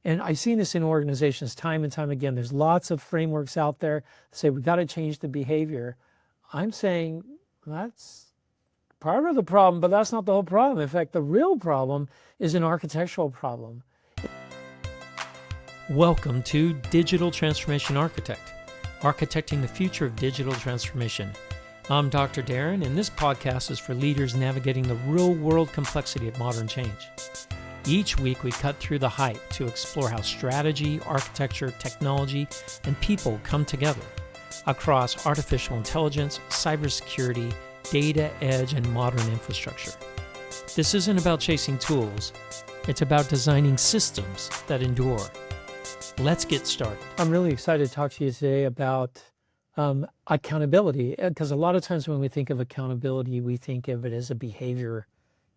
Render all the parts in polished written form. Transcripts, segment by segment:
And I've seen this in organizations time and time again. There's lots of frameworks out there that say we got to change the behavior. I'm saying that's part of the problem, but that's not the whole problem. In fact, the real problem is an architectural problem. Welcome to Digital Transformation Architect, architecting the future of digital transformation. I'm Dr. Darren, and this podcast is for leaders navigating the real-world complexity of modern change. Each week, we cut through the hype to explore how strategy, architecture, technology, and people come together across artificial intelligence, cybersecurity, data, edge, and modern infrastructure. This isn't about chasing tools. It's about designing systems that endure. Let's get started. I'm really excited to talk to you today about accountability, because a lot of times when we think of accountability, we think of it as a behavior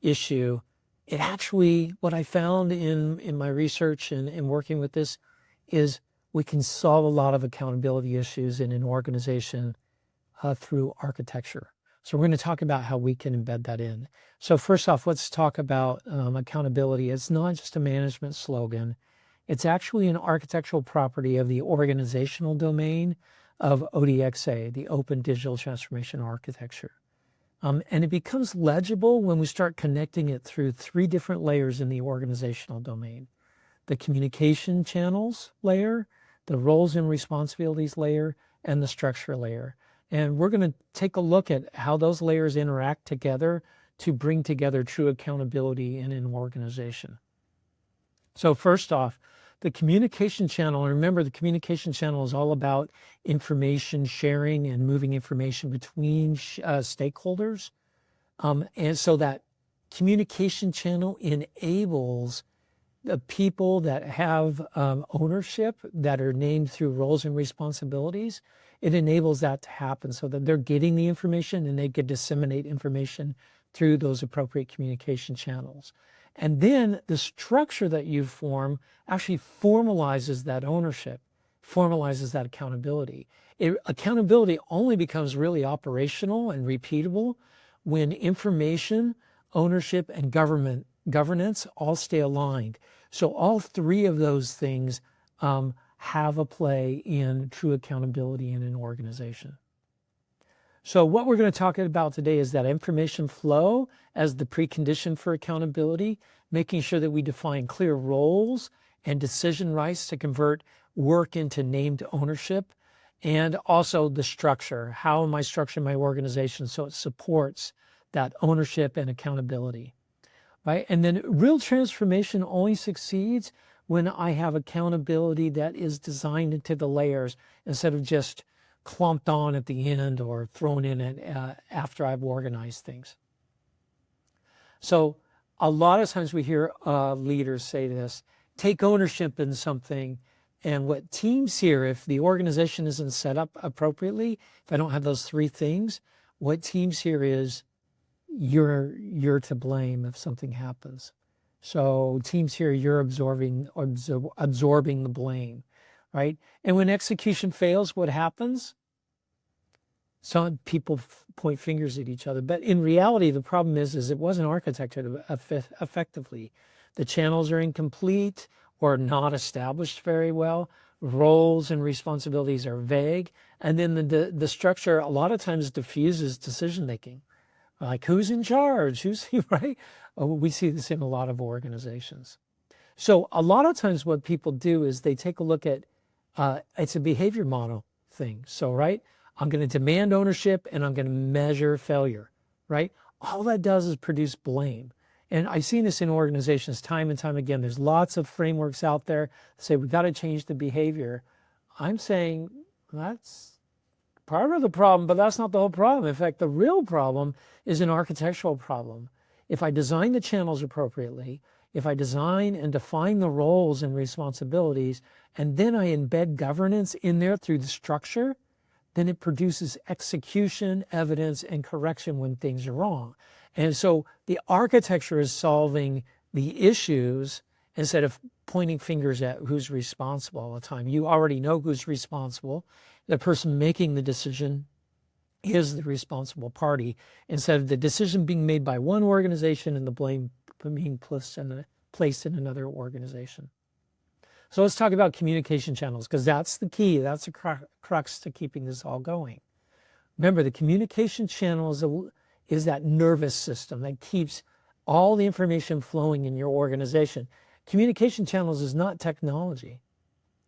issue. It actually, what I found in my research and working with this is we can solve a lot of accountability issues in an organization through architecture. So we're going to talk about how we can embed that in. So first off, let's talk about accountability. It's not just a management slogan. It's actually an architectural property of the organizational domain of ODXA, the Open Digital Transformation Architecture. And it becomes legible when we start connecting it through three different layers in the organizational domain: the communication channels layer, the roles and responsibilities layer, and the structure layer. And we're going to take a look at how those layers interact together to bring together true accountability in an organization. So first off, the communication channel, and remember the communication channel is all about information sharing and moving information between stakeholders. And so that communication channel enables the people that have ownership that are named through roles and responsibilities. It enables that to happen so that they're getting the information and they can disseminate information through those appropriate communication channels. And then the structure that you form actually formalizes that ownership, formalizes that accountability. Accountability only becomes really operational and repeatable when information, ownership, and governance all stay aligned. So all three of those things have a play in true accountability in an organization. So what we're going to talk about today is that information flow as the precondition for accountability, making sure that we define clear roles and decision rights to convert work into named ownership, and also the structure. How am I structuring my organization so it supports that ownership and accountability, right? And then real transformation only succeeds when I have accountability that is designed into the layers instead of just clumped on at the end or thrown in after I've organized things. So a lot of times we hear leaders say this: take ownership in something. And what teams hear, if the organization isn't set up appropriately, if I don't have those three things, what teams hear is you're to blame if something happens. So teams hear you're absorbing the blame. Right? And when execution fails, what happens? Some people point fingers at each other. But in reality, the problem is it wasn't architected effectively. The channels are incomplete or not established very well. Roles and responsibilities are vague. And then the structure a lot of times diffuses decision-making. Like who's in charge? Who's, right? We see this in a lot of organizations. So a lot of times what people do is they take a look at it's a behavior model thing. So, right, I'm going to demand ownership and I'm going to measure failure, right? All that does is produce blame. And I've seen this in organizations time and time again. There's lots of frameworks out there that say we got to change the behavior. I'm saying that's part of the problem, but that's not the whole problem. In fact, the real problem is an architectural problem. If I design the channels appropriately, if I design and define the roles and responsibilities, and then I embed governance in there through the structure, then it produces execution, evidence, and correction when things are wrong. And so the architecture is solving the issues instead of pointing fingers at who's responsible all the time. You already know who's responsible. The person making the decision is the responsible party, instead of the decision being made by one organization and the blame being placed in another organization. So let's talk about communication channels, because that's the key. That's the crux to keeping this all going. Remember, the communication channel is that nervous system that keeps all the information flowing in your organization. Communication channels is not technology.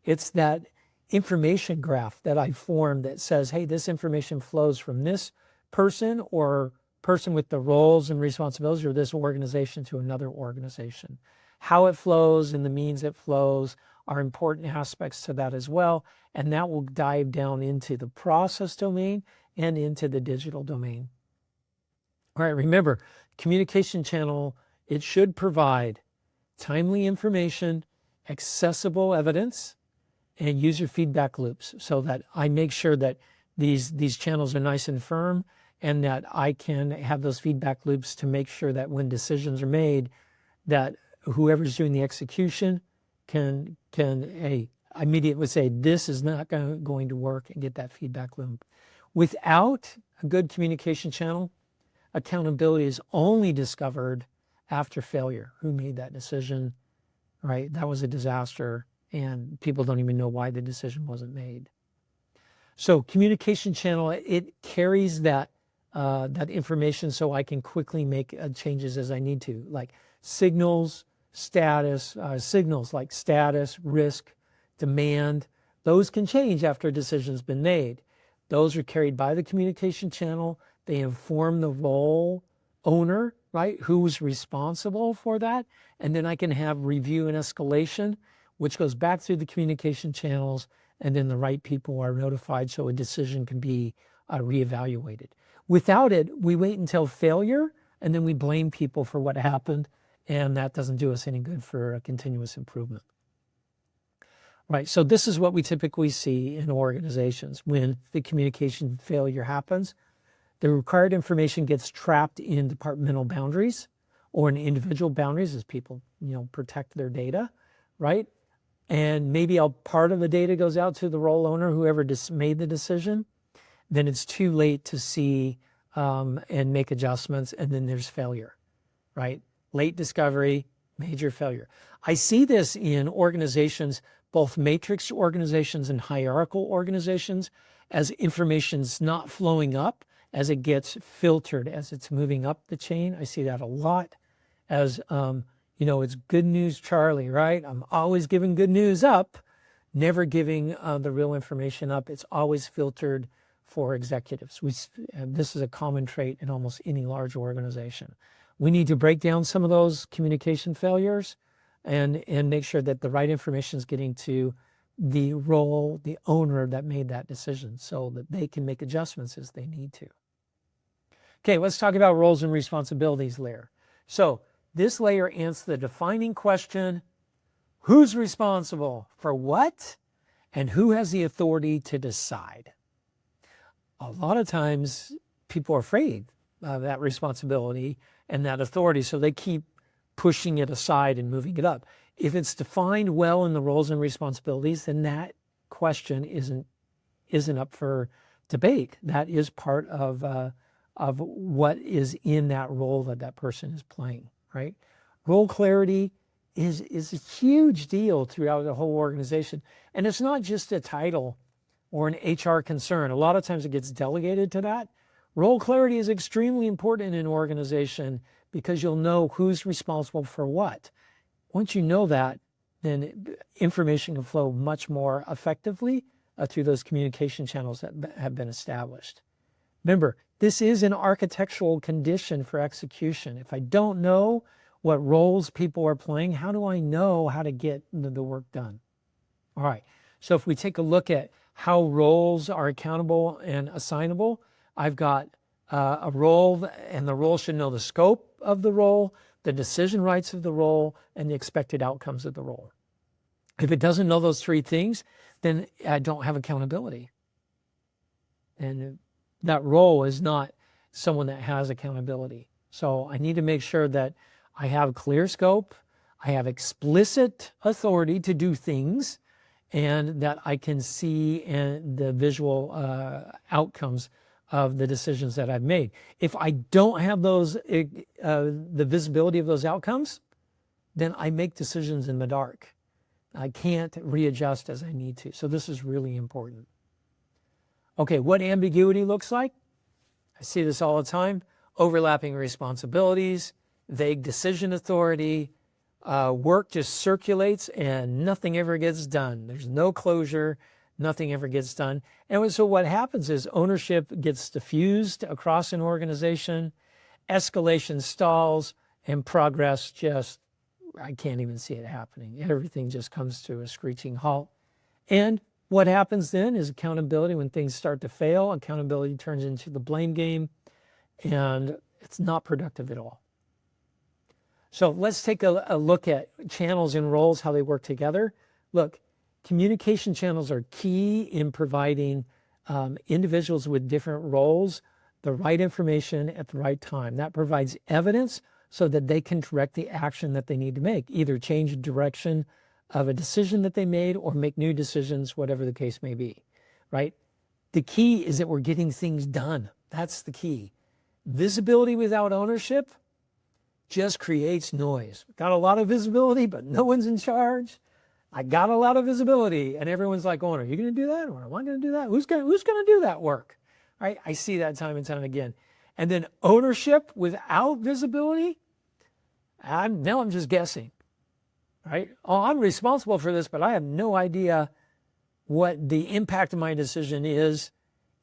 It's that information graph that I formed that says, hey, this information flows from this person or person with the roles and responsibilities or this organization to another organization. How it flows and the means it flows are important aspects to that as well. And that will dive down into the process domain and into the digital domain. All right, remember, communication channel, it should provide timely information, accessible evidence, and user feedback loops so that I make sure that these channels are nice and firm and that I can have those feedback loops to make sure that when decisions are made, that whoever's doing the execution can immediately say, this is not going to work, and get that feedback loop. Without a good communication channel, accountability is only discovered after failure. Who made that decision, right? That was a disaster, and people don't even know why the decision wasn't made. So communication channel, it carries that information so I can quickly make changes as I need to, like signals like status, risk, demand. Those can change after a decision's been made. Those are carried by the communication channel. They inform the role owner, right? Who's responsible for that? And then I can have review and escalation, which goes back through the communication channels, and then the right people are notified so a decision can be reevaluated. Without it, we wait until failure, and then we blame people for what happened, and that doesn't do us any good for a continuous improvement. Right, so this is what we typically see in organizations when the communication failure happens. The required information gets trapped in departmental boundaries or in individual boundaries as people, protect their data, right? And maybe part of the data goes out to the role owner, whoever made the decision. Then it's too late to see and make adjustments, and then there's failure, right? Late discovery, major failure. I see this in organizations, both matrix organizations and hierarchical organizations, as information's not flowing up, as it gets filtered, as it's moving up the chain. I see that a lot as, it's good news, Charlie, right? I'm always giving good news up, never giving the real information up. It's always filtered for executives. This is a common trait in almost any large organization. We need to break down some of those communication failures and make sure that the right information is getting to the role, the owner that made that decision so that they can make adjustments as they need to. Okay, let's talk about roles and responsibilities layer. So this layer answers the defining question, who's responsible for what and who has the authority to decide? A lot of times people are afraid of that responsibility and that authority, so they keep pushing it aside and moving it up. If it's defined well in the roles and responsibilities, then that question isn't up for debate. That is part of what is in that role that person is playing, right? Role clarity is a huge deal throughout the whole organization. And it's not just a title or an HR concern. A lot of times it gets delegated to that. Role clarity is extremely important in an organization because you'll know who's responsible for what. Once you know that, then information can flow much more effectively through those communication channels that have been established. Remember, this is an architectural condition for execution. If I don't know what roles people are playing, how do I know how to get the work done? All right, so if we take a look at how roles are accountable and assignable, I've got a role, and the role should know the scope of the role, the decision rights of the role, and the expected outcomes of the role. If it doesn't know those three things, then I don't have accountability. And that role is not someone that has accountability. So I need to make sure that I have clear scope, I have explicit authority to do things, and that I can see the visual outcomes of the decisions that I've made. If I don't have those, the visibility of those outcomes, then I make decisions in the dark. I can't readjust as I need to. So this is really important. Okay, what ambiguity looks like? I see this all the time. Overlapping responsibilities, vague decision authority, work just circulates and nothing ever gets done. There's no closure, nothing ever gets done. And so what happens is ownership gets diffused across an organization, escalation stalls, and progress just, I can't even see it happening. Everything just comes to a screeching halt. And what happens then is accountability. When things start to fail, accountability turns into the blame game, and it's not productive at all. So let's take a look at channels and roles, how they work together. Look, communication channels are key in providing individuals with different roles the right information at the right time. That provides evidence so that they can direct the action that they need to make, either change the direction of a decision that they made or make new decisions, whatever the case may be, right? The key is that we're getting things done. That's the key. Visibility without ownership just creates noise. Got a lot of visibility, but no one's in charge. I got a lot of visibility, and everyone's like, "Oh, are you going to do that, or am I going to do that? Who's going to do that work?" Right? I see that time and time again. And then ownership without visibility. Now I'm just guessing. Right? Oh, I'm responsible for this, but I have no idea what the impact of my decision is,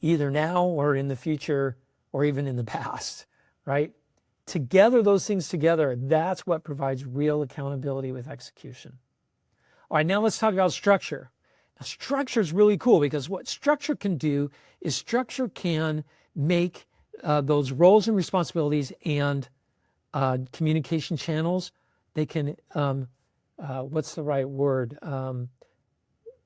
either now or in the future or even in the past. Right? Together, those things together, that's what provides real accountability with execution. All right, now let's talk about structure. Now, structure is really cool because what structure can do is structure can make those roles and responsibilities and communication channels, they can, what's the right word?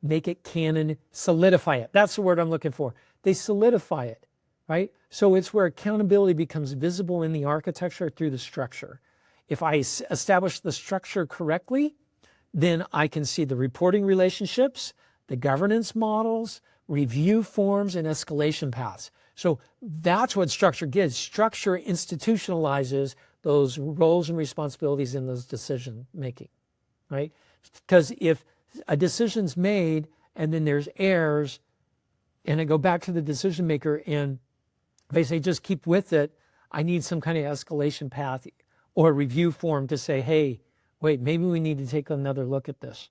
Make it canon, solidify it. That's the word I'm looking for. They solidify it, right? So it's where accountability becomes visible in the architecture through the structure. If I establish the structure correctly, then I can see the reporting relationships, the governance models, review forms, and escalation paths. So that's what structure gives. Structure institutionalizes those roles and responsibilities in those decision making, right? Because if a decision's made and then there's errors, and I go back to the decision maker and they say, just keep with it, I need some kind of escalation path or review form to say, hey, wait, maybe we need to take another look at this,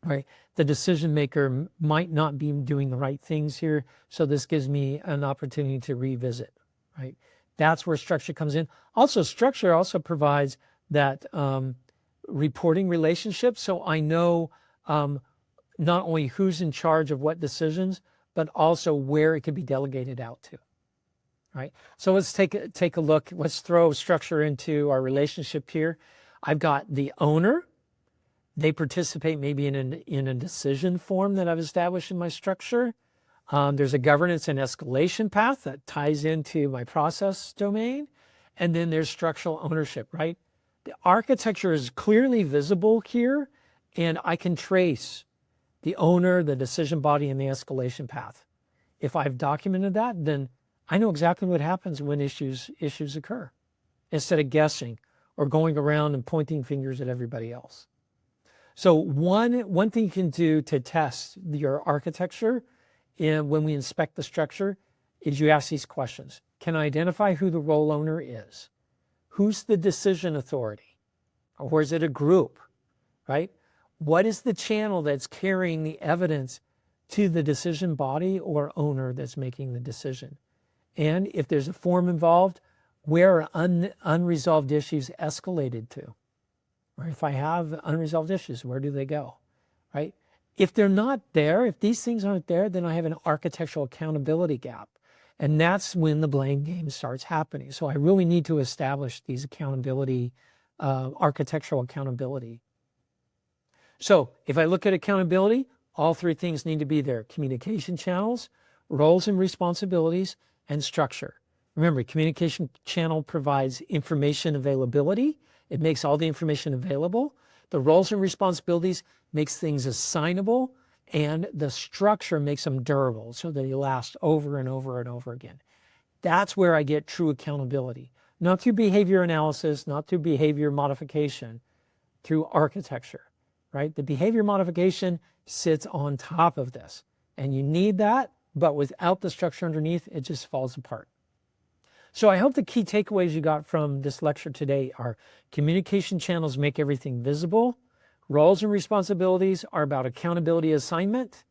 right? The decision maker might not be doing the right things here, so this gives me an opportunity to revisit, right? That's where structure comes in. Also, structure also provides that reporting relationship, so I know not only who's in charge of what decisions, but also where it can be delegated out to, right? So let's take a look. Let's throw structure into our relationship here. I've got the owner. They participate maybe in a decision form that I've established in my structure. There's a governance and escalation path that ties into my process domain. And then there's structural ownership, right? The architecture is clearly visible here, and I can trace the owner, the decision body, and the escalation path. If I've documented that, then I know exactly what happens when issues occur, instead of guessing or going around and pointing fingers at everybody else. So one thing you can do to test your architecture when we inspect the structure is you ask these questions. Can I identify who the role owner is? Who's the decision authority? Or is it a group, right? What is the channel that's carrying the evidence to the decision body or owner that's making the decision? And if there's a form involved, where are unresolved issues escalated to? Or if I have unresolved issues, where do they go, right? If they're not there, if these things aren't there, then I have an architectural accountability gap. And that's when the blame game starts happening. So I really need to establish these accountability, architectural accountability. So if I look at accountability, all three things need to be there: communication channels, roles and responsibilities, and structure. Remember, communication channel provides information availability. It makes all the information available. The roles and responsibilities makes things assignable, and the structure makes them durable so that they last over and over and over again. That's where I get true accountability. Not through behavior analysis, not through behavior modification, through architecture, right? The behavior modification sits on top of this, and you need that, but without the structure underneath, it just falls apart. So I hope the key takeaways you got from this lecture today are communication channels make everything visible, roles and responsibilities are about accountability assignment,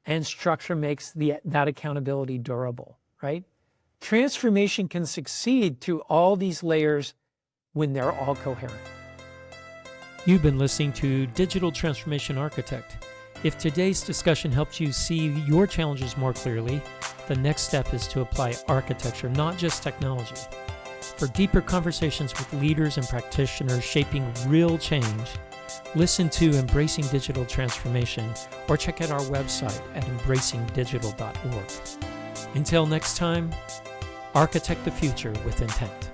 and structure makes that accountability durable, right? Transformation can succeed through all these layers when they're all coherent. You've been listening to Digital Transformation Architect. If today's discussion helped you see your challenges more clearly, the next step is to apply architecture, not just technology. For deeper conversations with leaders and practitioners shaping real change, listen to Embracing Digital Transformation or check out our website at embracingdigital.org. Until next time, architect the future with intent.